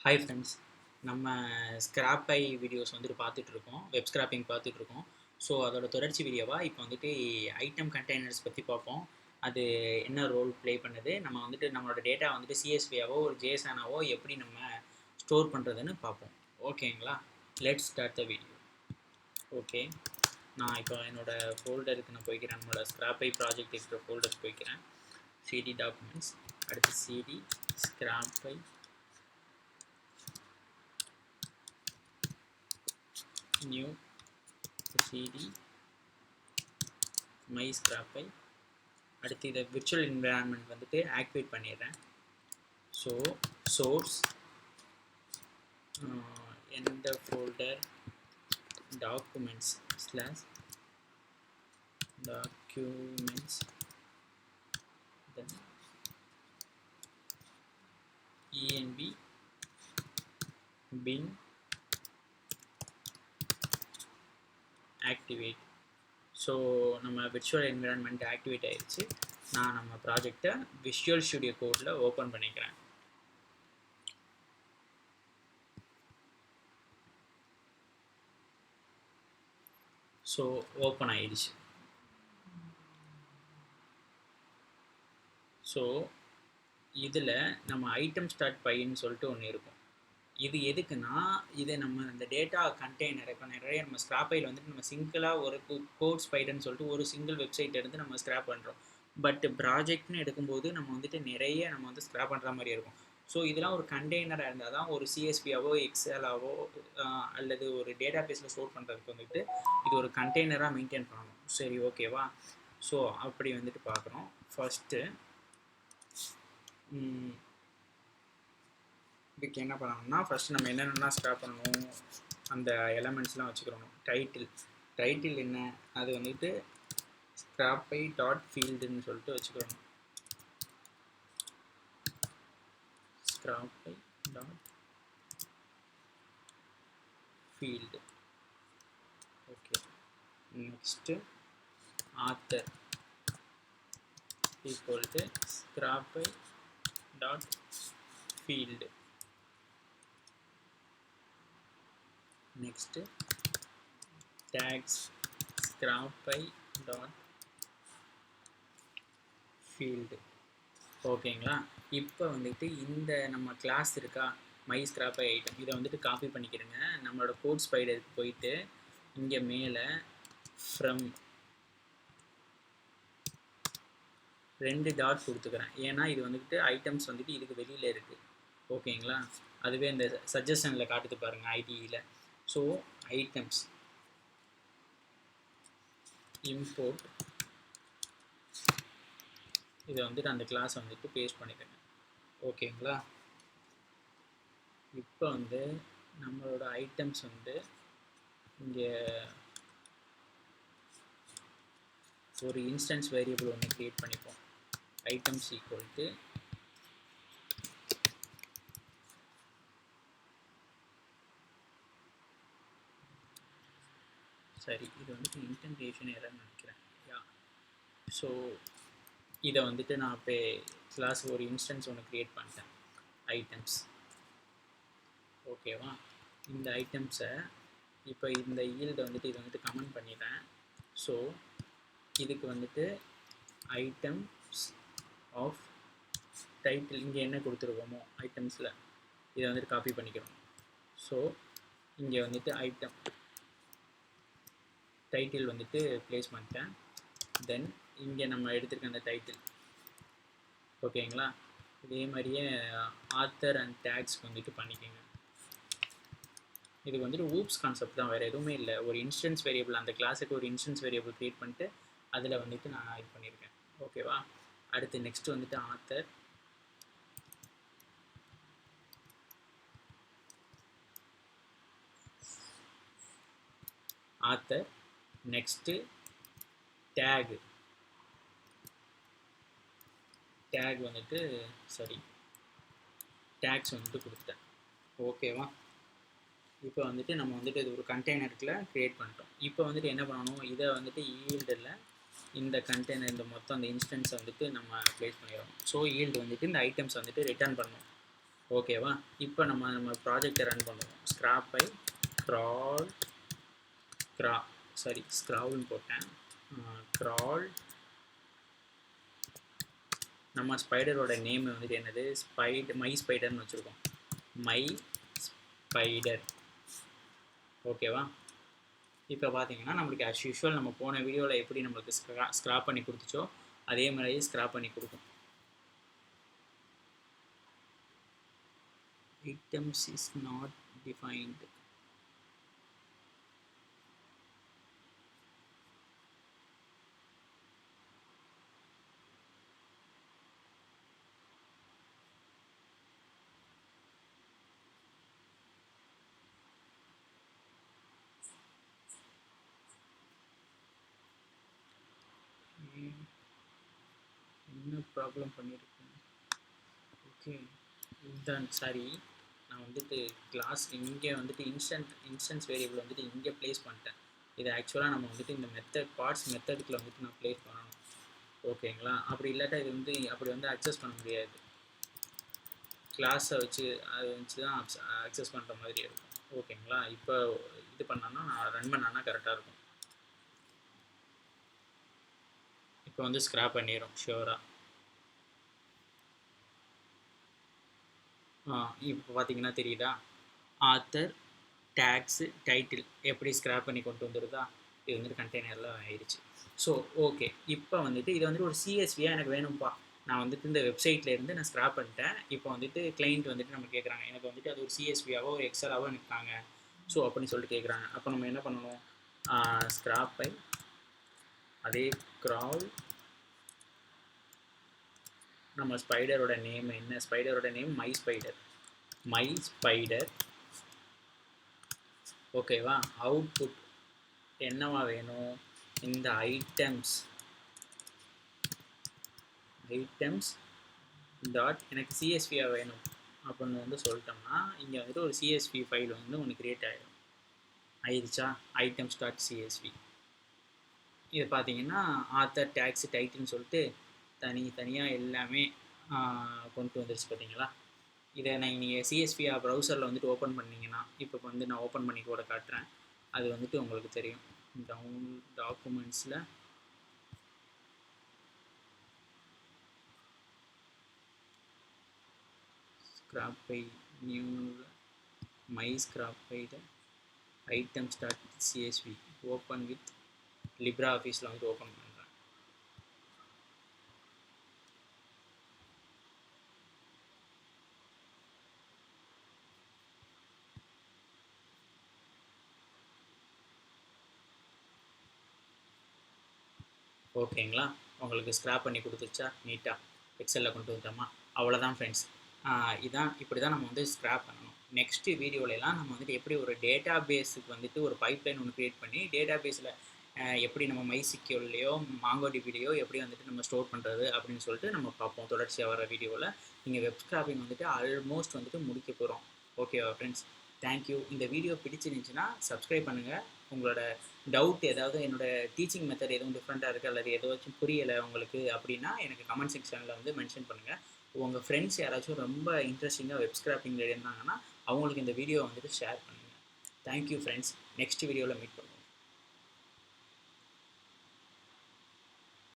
Hi friends, நம்ம ஸ்கிராப்பை videos வந்துட்டு பார்த்துட்ருக்கோம், வெப் ஸ்கிராப்பிங் பார்த்துட்ருக்கோம். ஸோ அதோட தொடர்ச்சி வீடியோவாக இப்போ வந்துட்டு ஐட்டம் கண்டெய்னர்ஸ் பற்றி பார்ப்போம். அது என்ன ரோல் ப்ளே பண்ணுது, நம்ம வந்துட்டு நம்மளோட டேட்டா வந்துட்டு சிஎஸ்வியாவோ ஒரு ஜேசனாவோ எப்படி நம்ம ஸ்டோர் பண்ணுறதுன்னு பார்ப்போம். ஓகேங்களா? Let's start the video. Okay, நான் இப்போ என்னோடய ஃபோல்டருக்கு நான் போய்க்கிறேன். நம்மளோட ஸ்கிராப்பை ப்ராஜெக்ட் இருக்கிற ஃபோல்டருக்கு போய்க்கிறேன். சிடி டாக்குமெண்ட்ஸ், அடுத்து சிடி ஸ்கிராப்பை, நியூ cd my scrapை, அடுத்து இதை virtual environment வந்துட்டு ஆக்டிவேட் பண்ணிடுறேன். ஸோ சோர்ஸ் எந்த folder documents /documents then env bin activate. So நம்ம விர்ச்சுவல் என்விரான்மெண்ட் ஆக்டிவேட் ஆயிடுச்சு. நான் நம்ம ப்ராஜெக்டை விஷுவல் ஸ்டுடியோ கோடில் ஓப்பன் பண்ணிக்கிறேன். ஸோ ஓப்பன் ஆயிடுச்சு. ஸோ இதில் நம்ம ஐட்டம் ஸ்டார்ட் பைன்னு சொல்லிட்டு ஒன்று இருக்கும். இது எதுக்குன்னா, இதை நம்ம இந்த டேட்டா கண்டெய்னர் இப்போ நிறைய நம்ம ஸ்கிராப்பையில் வந்துட்டு நம்ம சிங்கிளாக ஒரு கோட் ஸ்பைடர்னு சொல்லிட்டு ஒரு சிங்கிள் வெப்சைட் எடுத்து நம்ம ஸ்கிராப் பண்ணுறோம். பட் ப்ராஜெக்ட்னு எடுக்கும்போது நம்ம வந்துட்டு நிறைய நம்ம வந்து ஸ்கிராப் பண்ணுற மாதிரி இருக்கும். ஸோ இதெல்லாம் ஒரு கண்டெய்னராக இருந்தால் தான் ஒரு சிஎஸ்பியாவோ எக்ஸலாவோ அல்லது ஒரு டேட்டா பேஸில் ஸ்டோர் பண்ணுறதுக்கு வந்துட்டு இது ஒரு கண்டெய்னராக மெயின்டைன் பண்ணணும். சரி, ஓகேவா? ஸோ அப்படி வந்துட்டு பார்க்குறோம். ஃபஸ்ட்டு இதுக்கு என்ன பண்ணணும்னா, ஃபஸ்ட்டு நம்ம என்னென்னலாம் ஸ்கிராப் பண்ணணும், அந்த எலமெண்ட்ஸ்லாம் வச்சுக்கிறோம். டைட்டில் என்ன, அது வந்துட்டு ஸ்கிராப்பை டாட் ஃபீல்டுன்னு சொல்லிட்டு வச்சுக்கிறோம். Scrapy dot field. Okay, next author equal to Scrapy dot field. Next tags Scrapy dot field. ஓகேங்களா? இப்போ வந்துட்டு இந்த நம்ம கிளாஸ் இருக்கா, மை ஸ்கிராப்பை ஐட்டம், இதை வந்துட்டு காப்பி பண்ணிக்கிறேங்க. நம்மளோட கோட் ஸ்பைடருக்கு போயிட்டு இங்கே மேலே ஃப்ரம் 2 டாட் கொடுத்துக்கிறேன். ஏன்னா இது வந்துட்டு ஐட்டம்ஸ் வந்துட்டு இதுக்கு வெளியில் இருக்குது. ஓகேங்களா? அதுவே இந்த சஜஷனில் காட்டுது பாருங்கள், ஐடியில். ஸோ ஐட்டம்ஸ் இம்போர்ட், இதை வந்துட்டு அந்த கிளாஸை வந்துட்டு பேஸ்ட் பண்ணிக்கிறேன். ஓகேங்களா? இப்போ வந்து நம்மளோட ஐட்டம்ஸ் வந்து இங்கே ஒரு இன்ஸ்டன்ஸ் வேரியபிள் ஒன்று க்ரியேட் பண்ணிப்போம். ஐட்டம்ஸ் ஈக்குவல் டு சரி, இது வந்துட்டு இன்டென்டேஷன் எரர்னு நினைக்கிறேன். ஸோ இதை வந்துட்டு நான் இப்போ கிளாஸ் ஒரு இன்ஸ்டன்ஸ் ஒன்று க்ரியேட் பண்ணிட்டேன், ஐட்டம்ஸ். ஓகேவா? இந்த ஐட்டம்ஸை இப்போ இந்த ஈல்டை வந்துட்டு இதை வந்துட்டு கமெண்ட் பண்ணிடுறேன். ஸோ இதுக்கு வந்துட்டு ஐட்டம்ஸ் ஆஃப் டைட்டில், இங்கே என்ன கொடுத்துருக்கோமோ ஐட்டம்ஸில் இதை வந்துட்டு காப்பி பண்ணிக்கிறோம். ஸோ இங்கே வந்துட்டு ஐட்டம் டைட்டில் வந்துட்டு ப்ளேஸ் பண்ணிட்டேன். தென் இங்கே நம்ம எடுத்துருக்க அந்த டைட்டில். ஓகேங்களா? இதே மாதிரியே ஆத்தர் அண்ட் டேக்ஸ்க்கு வந்துட்டு பண்ணிக்கோங்க. இது வந்துட்டு ஊப்ஸ் கான்செப்ட் தான், வேறு எதுவுமே இல்லை. ஒரு இன்ஸ்டன்ஸ் வேரியபிள், அந்த கிளாஸுக்கு ஒரு இன்ஸ்டன்ஸ் வேரியபிள் க்ரியேட் பண்ணிட்டு அதில் வந்துட்டு நான் இது பண்ணியிருக்கேன். ஓகேவா? அடுத்து நெக்ஸ்ட் வந்துட்டு ஆத்தர் நெக்ஸ்ட்டு டேக் வந்துட்டு டேக்ஸ் வந்துட்டு கொடுத்தேன். ஓகேவா? இப்போ வந்துட்டு நம்ம வந்துட்டு இது ஒரு கண்டெய்னருக்குள்ள க்ரியேட் பண்ணிட்டோம். இப்போ வந்துட்டு என்ன பண்ணணும், இதை வந்துட்டு ஈல்டில் இந்த கண்டெய்னர், இந்த மொத்தம் அந்த இன்ஸ்டன்ஸை வந்துட்டு நம்ம ப்ளேஸ் பண்ணிடுறோம். ஸோ ஈல்டு வந்துட்டு இந்த ஐட்டம்ஸ் வந்துட்டு ரிட்டர்ன் பண்ணணும். ஓகேவா? இப்போ நம்ம ப்ராஜெக்டை ரன் பண்ணுவோம். ஸ்க்ராப்பை க்ரால் ஸ்க்ரால்னு போட்டேன். க்ரால் நம்ம ஸ்பைடரோட நேம் வந்துட்டு என்னது, மை ஸ்பைடர்னு வச்சுருக்கோம். My spider. ஓகேவா? இப்போ பார்த்தீங்கன்னா நம்மளுக்கு as usual நம்ம போன வீடியோவில் எப்படி நம்மளுக்கு ஸ்க்ராப் பண்ணி கொடுத்துச்சோ அதே மாதிரியே ஸ்க்ராப் பண்ணி கொடுக்கும். items is not defined. என்ன ப்ராப்ளம் பண்ணியிருக்கேன்? ஓகே இதுதான் சாரி. நான் வந்துட்டு கிளாஸ் இங்கே வந்துட்டு இன்ஸ்டன்ஸ் வேரியபிள் வந்துட்டு இங்கே ப்ளேஸ் பண்ணிட்டேன். இது ஆக்சுவலாக நம்ம வந்துட்டு இந்த பார்ட்ஸ் மெத்தடுக்குள்ள வந்துட்டு நான் ப்ளேஸ் பண்ணணும். ஓகேங்களா? அப்படி இல்லாட்டா இது வந்து அப்படி வந்து அக்சஸ் பண்ண முடியாது. கிளாஸை வச்சு அதை வச்சு தான் அக்சஸ் பண்ணுற மாதிரி இருக்கும். ஓகேங்களா? இப்போ இது பண்ணான்னா நான் ரன் பண்ணான்னா கரெக்டாக இருக்கும். இப்போ வந்து ஸ்க்ராப் பண்ணிடும் ஷியோராக. இப்போ பார்த்தீங்கன்னா தெரியுதா, ஆத்தர் டேக்ஸு டைட்டில் எப்படி ஸ்க்ராப் பண்ணி கொண்டு வந்துருதா. இது வந்துட்டு கண்டெய்னரில் ஆயிடுச்சு. ஸோ ஓகே, இப்போ வந்துட்டு இது வந்துட்டு ஒரு சிஎஸ்வியாக எனக்கு வேணும்ப்பா. நான் வந்துட்டு இந்த வெப்சைட்டில் இருந்து நான் ஸ்க்ராப் பண்ணிட்டேன். இப்போ வந்துட்டு கிளைண்ட் வந்துட்டு நம்ம கேட்குறாங்க, எனக்கு வந்துட்டு அது ஒரு சிஎஸ்வியாவோ ஒரு எக்ஸலாவோ எனக்கு தாங்க, ஸோ அப்படின்னு சொல்லிட்டு கேட்குறாங்க. அப்போ நம்ம என்ன பண்ணணும், ஸ்க்ராப்பை அதே க்ரால் நம்ம ஸ்பைடரோட நேம் என்ன, ஸ்பைடரோட நேம் மை ஸ்பைடர். ஓகேவா? அவுட்புட் என்னவா வேணும், இந்த ஐட்டம்ஸ் டாட் எனக்கு சிஎஸ்வியாக வேணும் அப்படின்னு வந்து சொல்லிட்டோம்னா இங்கே வந்துட்டு ஒரு சிஎஸ்வி ஃபைல் வந்து ஒன்று க்ரியேட் ஆயிடுச்சா, ஐட்டம்ஸ் டாட் சிஎஸ்வி. இது பார்த்தீங்கன்னா ஆத்தர் டேக்ஸ் டைட்டில்னு சொல்லிட்டு தனியாக எல்லாமே கொண்டு வந்துருச்சு. பார்த்தீங்களா? இதை நீங்கள் சிஎஸ்வியாக ப்ரௌசரில் வந்துட்டு ஓப்பன் பண்ணிங்கன்னா, இப்போ வந்து நான் ஓப்பன் பண்ணி கூட காட்டுறேன், அது வந்துட்டு உங்களுக்கு தெரியும். டாக்குமெண்ட்ஸில் Scrapy new my Scrapy items dot CSV open with Libre ஆஃபீஸில் வந்து ஓப்பன் பண்ணுறேன். ஓகேங்களா? உங்களுக்கு ஸ்க்ராப் பண்ணி கொடுத்துச்சா நீட்டாக எக்ஸலில் கொண்டு வந்துட்டோமா? அவ்வளோதான் ஃப்ரெண்ட்ஸ். இப்படி தான் நம்ம வந்து ஸ்க்ராப் பண்ணணும். நெக்ஸ்ட்டு வீடியோலலாம் நம்ம வந்துட்டு எப்படி ஒரு டேட்டா பேஸுக்கு வந்துட்டு ஒரு பைப்லைன் ஒன்று க்ரியேட் பண்ணி டேட்டா பேஸில் எப்படி நம்ம மைசிக்யூல்லையோ மாங்கோடிபிலையோ எப்படி வந்துட்டு நம்ம ஸ்டோர் பண்ணுறது அப்படின்னு சொல்லிட்டு நம்ம பார்ப்போம் தொடர்ச்சியாக வர வீடியோவில். நீங்கள் வெப் ஸ்க்ராப்பிங் வந்துட்டு ஆல்மோஸ்ட் வந்துட்டு முடிக்க போகிறோம். ஓகேவா ஃப்ரெண்ட்ஸ்? தேங்க்யூ. இந்த வீடியோ பிடிச்சிருந்துச்சுன்னா சப்ஸ்கிரைப் பண்ணுங்கள். உங்களோட டவுட் ஏதாவது, என்னோடய டீச்சிங் மெத்தட் எதுவும் டிஃப்ரெண்ட்டாக இருக்குது அல்லது ஏதாச்சும் புரியலை உங்களுக்கு அப்படின்னா எனக்கு கமெண்ட் செக்ஷனில் வந்து மென்ஷன் பண்ணுங்கள். உங்கள் ஃப்ரெண்ட்ஸ் யாராச்சும் ரொம்ப இன்ட்ரெஸ்டிங்காக வெப் ஸ்க்ராப்பிங்கில் இருந்தாங்கன்னா அவங்களுக்கு இந்த வீடியோ வந்துட்டு ஷேர் பண்ணுங்கள். Thank you friends. நெக்ஸ்ட் வீடியோவில் மீட் பண்ணுவோம்.